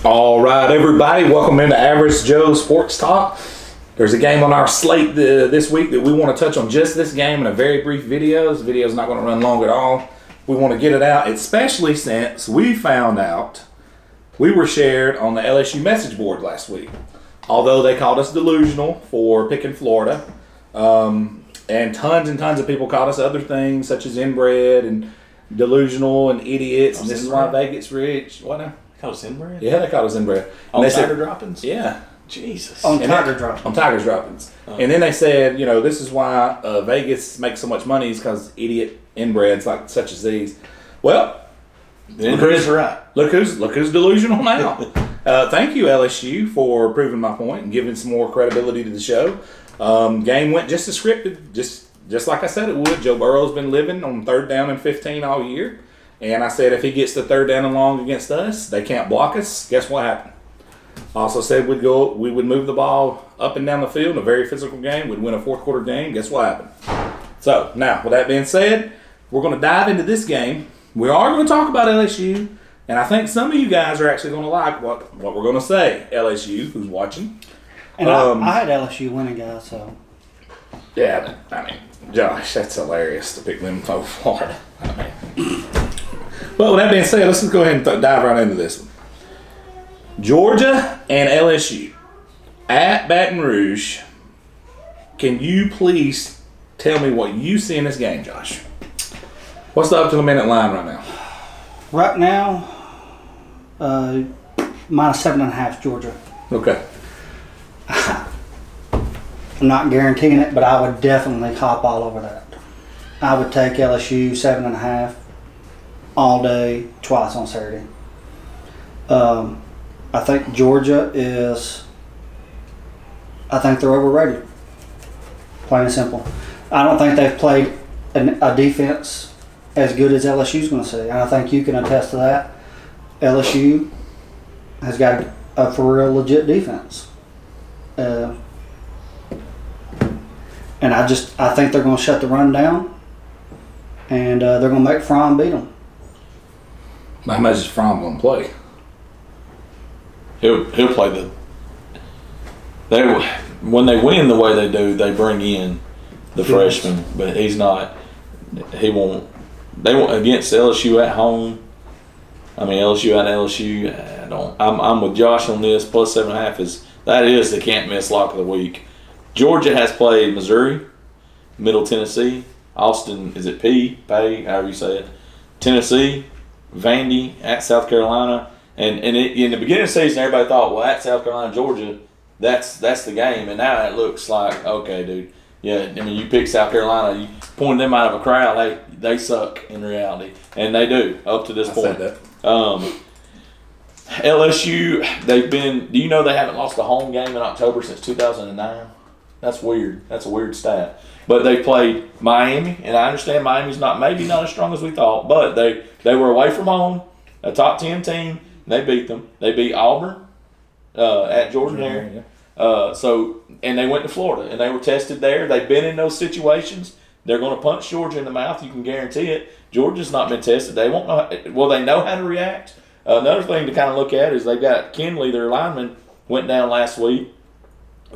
All right, everybody, welcome into Average Joe Sports Talk. There's a game on our slate this week that we want to touch on just this game in a very brief video. This video is not going to run long at all. We want to get it out, especially since we found out we were shared on the LSU message board last week. Although they called us delusional for picking Florida, and tons of people called us other things such as inbred and delusional and idiots, and this is why Vegas rich. What now? Called us inbred? Yeah, they called us inbred. On Tiger droppings? Yeah. Jesus. On Tiger droppings. On Tiger's droppings. And then they said, you know, this is why Vegas makes so much money is because idiot inbreds like such as these. Well, look who's right. Look who's delusional now. Thank you, LSU, for proving my point and giving some more credibility to the show. Game went just as scripted, just like I said it would. Joe Burrow's been living on 3rd down and 15 all year. And I said if he gets to 3rd down and long against us, they can't block us. Guess what happened? Also said we would move the ball up and down the field in a very physical game. We'd win a 4th quarter game. Guess what happened? So now, with that being said, we're going to dive into this game. We are going to talk about LSU, and I think some of you guys are actually going to like what we're going to say. LSU, who's watching. And I had LSU winning, guys, so. Yeah, I mean, Josh, that's hilarious to pick them over Florida. I mean. Well, with that being said, let's just go ahead and dive right into this one. Georgia and LSU at Baton Rouge. Can you please tell me what you see in this game, Josh? What's the up-to-the-minute line right now? Right now, minus 7.5 Georgia. Okay. I'm not guaranteeing it, but I would definitely hop all over that. I would take LSU 7.5 all day, twice on Saturday. I think Georgia is, I think they're overrated. Plain and simple. I don't think they've played a defense as good as LSU's going to see. And I think you can attest to that. LSU has got a for real legit defense. And I think they're going to shut the run down, and they're going to make Fromm beat them. How much is Fromm going to play? He'll play when they win the way they do, they bring in the freshman, but he's not. He won't. They won't against LSU at home. I mean LSU at LSU. I'm with Josh on this. Plus 7.5 is the can't miss lock of the week. Georgia has played Missouri, Middle Tennessee, Austin. Is it Pay? However you say it. Tennessee, Vandy at South Carolina. And in the beginning of the season, everybody thought, well, at South Carolina, Georgia, that's the game. And now it looks like, okay, dude. Yeah, I mean, you pick South Carolina, you point them out of a crowd, they suck in reality. And they do, up to this point. LSU, do you know they haven't lost a home game in October since 2009? That's weird. That's a weird stat. But they played Miami, and I understand Miami's maybe not as strong as we thought, but they were away from home, a top 10 team. They beat them. They beat Auburn at Jordan-Hare. And they went to Florida, and they were tested there. They've been in those situations. They're going to punch Georgia in the mouth. You can guarantee it. Georgia's not been tested. They won't know. Well, they know how to react. Another thing to kind of look at is they've got Kinley, their lineman, went down last week,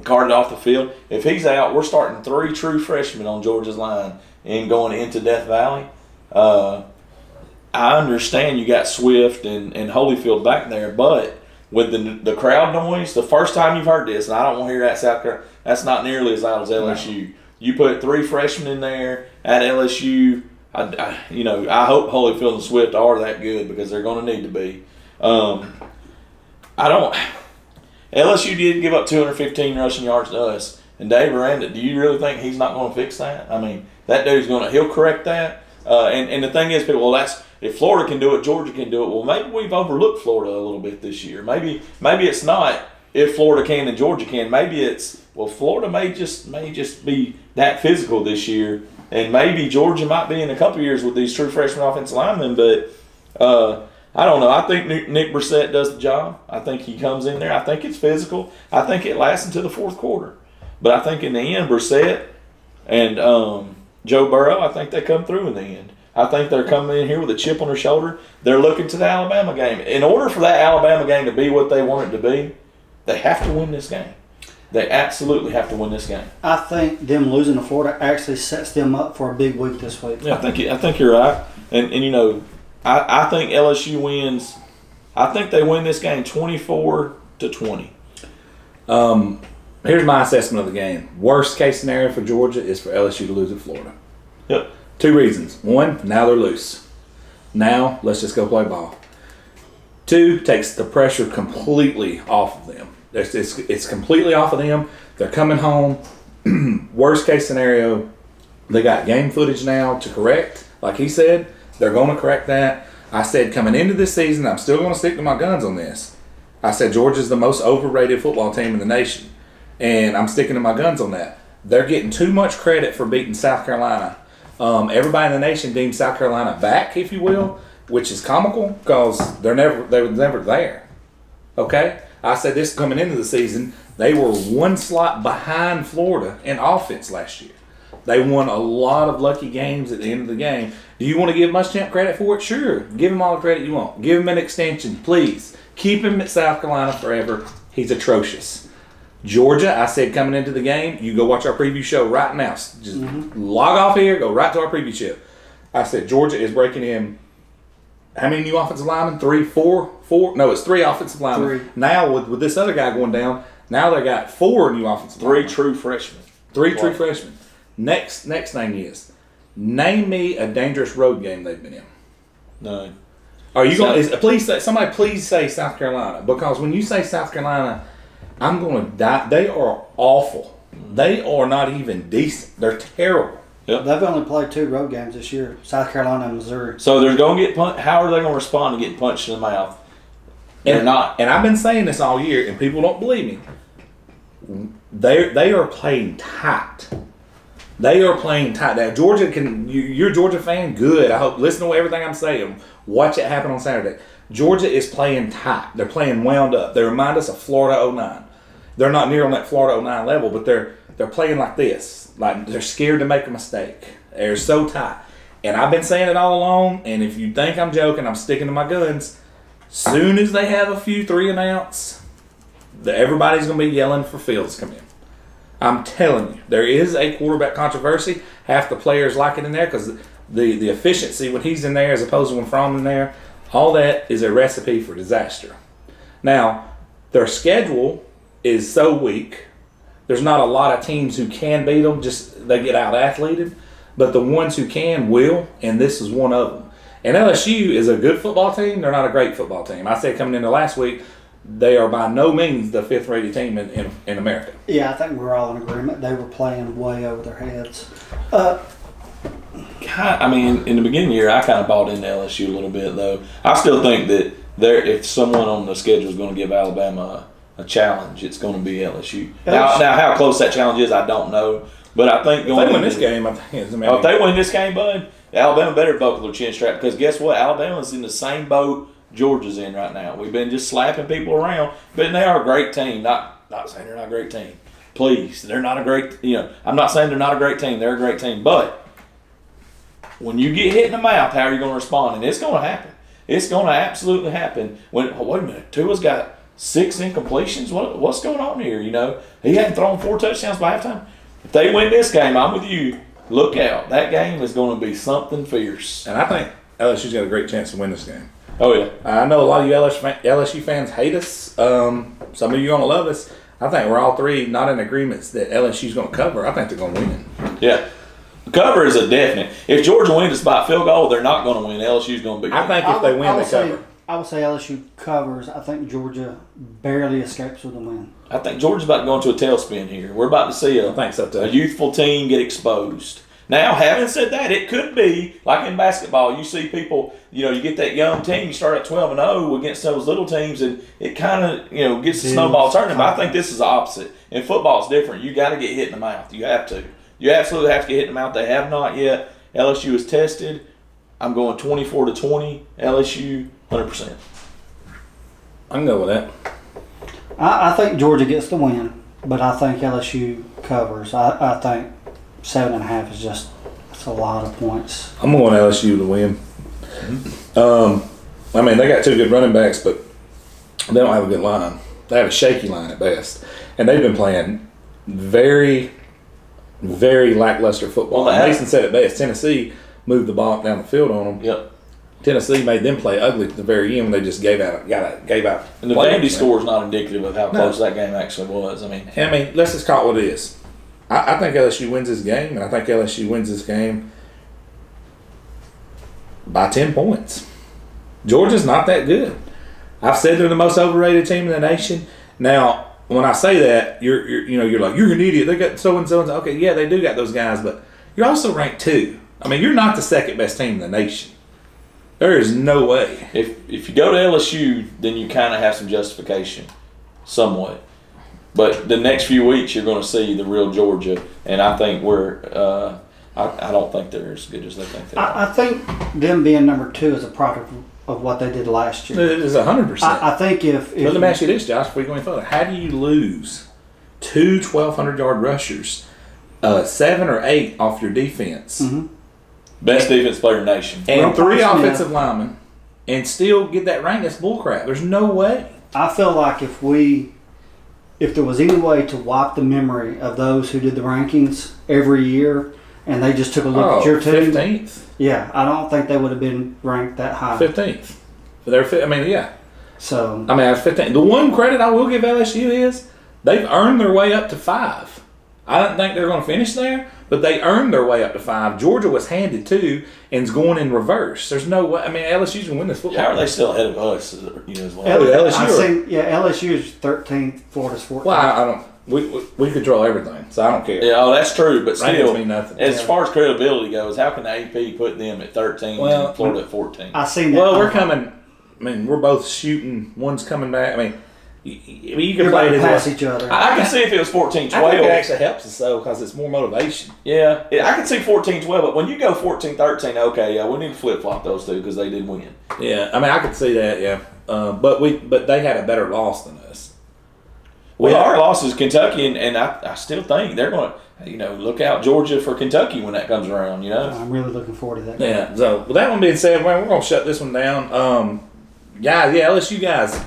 carted off the field. If he's out, we're starting 3 true freshmen on Georgia's line and going into Death Valley. I understand you got Swift and Holyfield back there, but with the crowd noise, the first time you've heard this, and I don't want to hear that South Carolina, that's not nearly as loud as LSU. No. You put 3 freshmen in there at LSU. I hope Holyfield and Swift are that good because they're going to need to be. LSU did give up 215 rushing yards to us, and Dave Aranda, do you really think he's not going to fix that? I mean, that dude's he'll correct that. And the thing is, people, well, if Florida can do it, Georgia can do it. Well, maybe we've overlooked Florida a little bit this year. Maybe it's not if Florida can and Georgia can. Maybe it's, well, Florida may just be that physical this year, and maybe Georgia might be in a couple years with these true freshman offensive linemen. But I don't know. I think Nick Brissett does the job. I think he comes in there. I think it's physical. I think it lasts into the 4th quarter. But I think in the end, Brissett and Joe Burrow, I think they come through in the end. I think they're coming in here with a chip on their shoulder. They're looking to the Alabama game. In order for that Alabama game to be what they want it to be, they have to win this game. They absolutely have to win this game. I think them losing to Florida actually sets them up for a big week this week. Yeah, I think you're right. And you know, I think LSU wins. I think they win this game 24-20. Here's my assessment of the game. Worst case scenario for Georgia is for LSU to lose at Florida. Yep. 2 reasons. 1, now they're loose. Now, let's just go play ball. 2, takes the pressure completely off of them. It's completely off of them. They're coming home. Worst case scenario, they got game footage now to correct. Like he said, they're going to correct that. I said coming into this season, I'm still going to stick to my guns on this. I said Georgia's the most overrated football team in the nation. And I'm sticking to my guns on that. They're getting too much credit for beating South Carolina. Everybody in the nation deems South Carolina back, if you will, which is comical because they were never there. Okay? I said this coming into the season, they were 1 slot behind Florida in offense last year. They won a lot of lucky games at the end of the game. Do you want to give Muschamp credit for it? Sure. Give him all the credit you want. Give him an extension, please. Keep him at South Carolina forever. He's atrocious. Georgia, I said coming into the game, you go watch our preview show right now. Just log off here, go right to our preview show. I said Georgia is breaking in how many new offensive linemen? 3, 4? No, it's 3 offensive linemen. 3. Now with this other guy going down, now they got 4 new offensive linemen. 3 true freshmen. 3 true freshmen. Next thing is, name me a dangerous road game they've been in. No. Are you going? Somebody please say South Carolina, because when you say South Carolina, I'm going to die. They are awful. They are not even decent. They're terrible. Yep. They've only played 2 road games this year, South Carolina and Missouri. So they're going to get punched. How are they going to respond to getting punched in the mouth? They're not. And I've been saying this all year, and people don't believe me. They are playing tight. They are playing tight. Now, Georgia you're a Georgia fan? Good. I hope. Listen to everything I'm saying. Watch it happen on Saturday. Georgia is playing tight. They're playing wound up. They remind us of Florida 09. They're not near on that Florida 09 level, but they're playing like this. Like they're scared to make a mistake. They're so tight. And I've been saying it all along, and if you think I'm joking, I'm sticking to my guns. Soon as they have a few 3 and outs, everybody's going to be yelling for Fields to come in. I'm telling you, there is a quarterback controversy. Half the players like it in there because the efficiency when he's in there as opposed to when Fromm's in there, all that is a recipe for disaster. Now, their schedule is so weak. There's not a lot of teams who can beat them. Just they get out-athleted. But the ones who can will, and this is one of them. And LSU is a good football team. They're not a great football team. I said coming into last week, they are by no means the 5th-rated team in America. Yeah, I think we're all in agreement. They were playing way over their heads. I mean, in the beginning of the year, I kind of bought into LSU a little bit, though. I still think that if someone on the schedule is going to give Alabama a challenge, it's going to be LSU. Now, how close that challenge is, I don't know. But I think if they win this game, I think it's if they win this game, bud, Alabama better buckle their chin strap, because guess what? Alabama's in the same boat Georgia's in right now. We've been just slapping people around, but they are a great team. Not saying they're not a great team. Please, they're not a great. I'm not saying they're not a great team. They're a great team, but when you get hit in the mouth, how are you going to respond? And it's going to happen. It's going to absolutely happen. Wait a minute, Tua's got 6 incompletions. What's going on here? He hadn't thrown 4 touchdowns by halftime. If they win this game, I'm with you. Look out. That game is going to be something fierce. And I think LSU's got a great chance to win this game. Oh, yeah. I know a lot of you LSU fans hate us. Some of you are going to love us. I think we're all 3 not in agreements that LSU's going to cover. I think they're going to win. Yeah. Cover is a definite. If Georgia wins by field goal, they're not going to win. LSU's going to be. I think if they win, they cover. I would say LSU covers. I think Georgia barely escapes with a win. I think Georgia's about to go into a tailspin here. We're about to see I think so too. A youthful team get exposed. Now, having said that, it could be like in basketball. You see people, you get that young team, you start at 12-0 against those little teams, and it kind of, gets the snowball turning. But I think this is the opposite. In football, it's different. You got to get hit in the mouth. You have to. You absolutely have to get hit in the mouth. They have not yet. LSU is tested. I'm going 24-20. LSU, 100%. I can go with that. I think Georgia gets the win, but I think LSU covers. I think 7.5 is just It's a lot of points. I'm going LSU to win. I mean, they got two good running backs, but they don't have a good line. They have a shaky line at best. And they've been playing very, very lackluster football. Well, Mason said it best. Tennessee moved the ball down the field on them. Yep. Tennessee made them play ugly at the very end when they just gave out. And the Vandy score is not indicative of how close that game actually was. I mean, let's just call it what it is. I think LSU wins this game, and I think LSU wins this game by 10 points. Georgia's not that good. I've said they're the most overrated team in the nation. Now, when I say that, you're like, you're an idiot. They got so and so and so. Okay, yeah, they do got those guys, but you're also ranked 2. I mean, you're not the second best team in the nation. There is no way. If you go to LSU, then you kind of have some justification, somewhat. But the next few weeks, you're going to see the real Georgia, and I think I don't think they're as good as they think they are. I think them being number 2 is a product of what they did last year. It is 100%. I think if let me ask you this, Josh, before you go any further. How do you lose 2 1,200-yard rushers, 7 or 8 off your defense, best defense player in the nation, and 3 offensive linemen, and still get that rank? That's bullcrap. There's no way. I feel like if there was any way to wipe the memory of those who did the rankings every year, and they just took a look at your team, 15th. Yeah, I don't think they would have been ranked that high. 15th. Yeah. So I mean, 15th. The one credit I will give LSU is they've earned their way up to 5. I don't think they're going to finish there, but they earned their way up to 5. Georgia was handed 2 and is going in reverse. There's no way. I mean, LSU's going to win this football. How are they still ahead of us? As well? LSU is 13th, Florida's 14th. Well, I don't. We control everything, so I don't care. Yeah, that's true, but still, mean nothing. As far as credibility goes, how can the AP put them at 13 and Florida at 14? I seen that. Well, we're coming. I mean, we're both shooting. One's coming back. I mean, you can You're play it pass each other. I can see if it was 14-12. I think it actually helps us though because it's more motivation. Yeah, I can see 14-12, but when you go 14-13, okay, yeah, we need to flip flop those two because they did win. Yeah, I mean, I could see that. Yeah, but they had a better loss than us. Well, our loss is Kentucky, and I still think they're going to, look out Georgia for Kentucky when that comes around, I'm really looking forward to that game. Yeah, so with that one being said, man, we're going to shut this one down. Guys, LSU guys,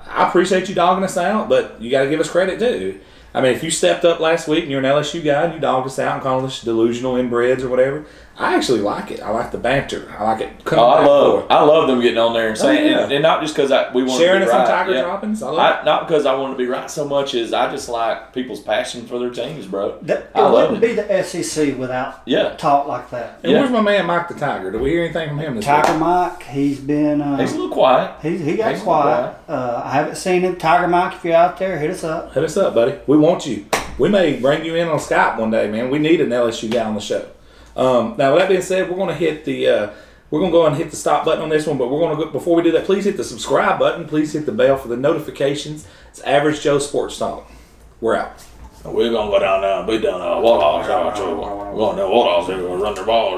I appreciate you dogging us out, but you got to give us credit too. I mean, if you stepped up last week and you're an LSU guy and you dogged us out and called us delusional inbreds or whatever, I actually like it. I like the banter. I like it. I love them getting on there and saying, and not just because we want sharing to be us right. on Tiger droppings. Not because I want to be right so much as I just like people's passion for their teams, bro. It wouldn't be the SEC without talk like that. And where's my man Mike the Tiger? Do we hear anything from him this Tiger week? Mike, he's been... he's a little quiet. He got quiet. I haven't seen him. Tiger Mike, if you're out there, hit us up. Hit us up, buddy. We want you. We may bring you in on Skype one day, man. We need an LSU guy on the show. Now, with that being said, we're going to hit the we're going to go and hit the stop button on this one, but we're going to go, before we do that, please hit the subscribe button. Please hit the bell for the notifications. It's Average Joe Sports Talk. We're out. We're going to go down there and beat down Warhawks. We're going to Warhawks. We're going to run their ball.